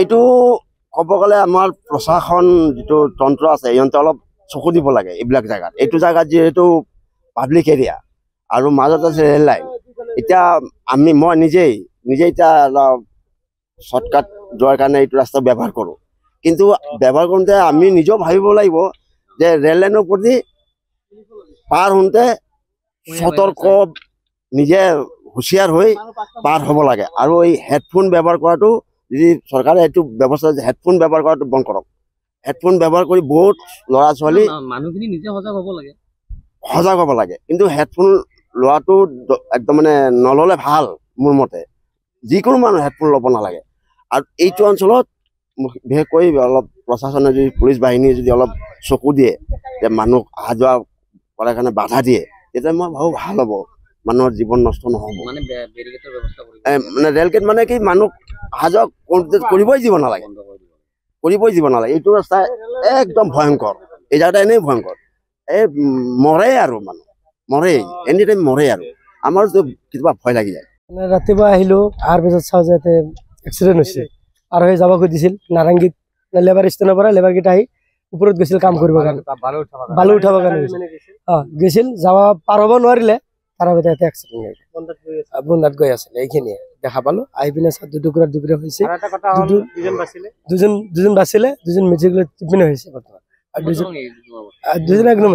এইটো ক'ব গ'লে আমাৰ প্ৰশাসন যিটো তন্ত্ৰ আছে ইহঁতে অলপ চকু দিব লাগে এইবিলাক জেগাত। এইটো জেগাত যিহেতু পাব্লিক এৰিয়া আৰু মাজত আছে ৰেল লাইন। এতিয়া মই নিজেই এতিয়া শ্বৰ্টকাট যোৱাৰ কাৰণে এইটো ৰাস্তা ব্যৱহাৰ কৰোঁ, কিন্তু ব্যৱহাৰ কৰোঁতে আমি নিজেও ভাবিব লাগিব যে ৰেল লাইনৰ প্ৰতি পাৰ হওঁতে সতৰ্ক নিজে হুঁচিয়াৰ হৈ পাৰ হ'ব লাগে। আৰু এই হেডফোন ব্যৱহাৰ কৰাটো যদি চৰকাৰে এইটো ব্যৱস্থা হেডফোন ব্যৱহাৰ কৰাটো বন্ধ কৰক। হেডফোন ব্যৱহাৰ কৰি বহুত ল'ৰা ছোৱালী মানুহখিনি নিজে সজাগ হ'ব লাগে, কিন্তু হেডফোন লোৱাটো একদম মানে নল'লে ভাল মোৰ মতে। যিকোনো মানুহ হেডফোন ল'ব নালাগে। আৰু এইটো অঞ্চলত বিশেষকৈ অলপ প্ৰশাসনে যদি পুলিচ বাহিনীয়ে যদি অলপ চকু দিয়ে যে মানুহ অহা যোৱা কৰাৰ কাৰণে বাধা দিয়ে, তেতিয়া মই ভাবোঁ ভাল হ'ব, মানুহৰ জীৱন নষ্ট নহ'ব। মানে ৰেল গেট মানে কি মানুহ অহা যোৱা কৰিবই দিব নালাগে, এইটো ৰাস্তা একদম ভয়ংকৰ। এই জেগাটা এনেই ভয়ংকৰ, এই মৰে আৰু মানুহ মৰেই, এনি টাইম মৰে। আৰু আমাৰ কেতিয়াবা ভয় লাগি যায়। ৰাতিপুৱা আহিলোঁ, অহাৰ পিছত চাওঁ যে ইয়াতে এক্সিডেণ্ট হৈছে। আৰু সেই যাব খুজিছিল নাৰেংগীত লেবাৰ ষ্টেণ্ডৰ পৰা লেবাৰকেইটা আহি ওপৰত গৈছিল কাম কৰিবৰ কাৰণে, বালু উঠাবৰ কাৰণে গৈছিল। যাব পাৰ হ'ব নোৱাৰিলে, তাৰ আগতে ইয়াতে এক্সিডেণ্ট বন্ধাত গৈ আছিলে। এইখিনিয়ে দেখা পালোঁ। আহি পিনে দুটুকুৰা হৈছে, দুজন বাচিলে, দুজন মেডিকেলত টিপিনে হৈছে বৰ্তমান। দুজন একদম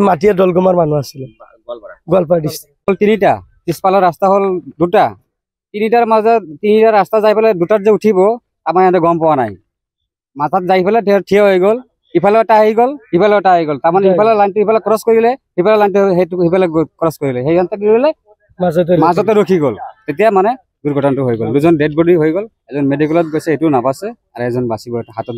মাটিয়া দলগমাৰ মানুহ আছিলে, গোৱালপাৰা ডিষ্ট্ৰিক্ট। তিনিটা পিছফালৰ ৰাস্তা হ'ল দুটা, তিনিটাৰ মাজত তিনিটা ৰাস্তা যাই পেলাই দুটাত যে উঠিব আমাৰ ইয়াতে গম পোৱা নাই। মাথাত যাই পেলাই থিয় হৈ গ'ল, ইফালে এটা আহি গ'ল, ইফালে এটা আহি গ'ল। তাৰমানে ইফালে লাইনটো ইফালে ক্ৰছ কৰিলে, সিফালে লাইনটো সেইটো সিফালে ক্ৰছ কৰিলে, সেইকাৰণে কি কৰিলে মাজতে ৰখি গ'ল। তেতিয়া মানে দুৰ্ঘটনাটো হৈ গ'ল। দুজন ডেড বডি হৈ গ'ল, এজন মেডিকেলত গৈছে, এইটো নাবাচে, আৰু এজন বাচিব হাতত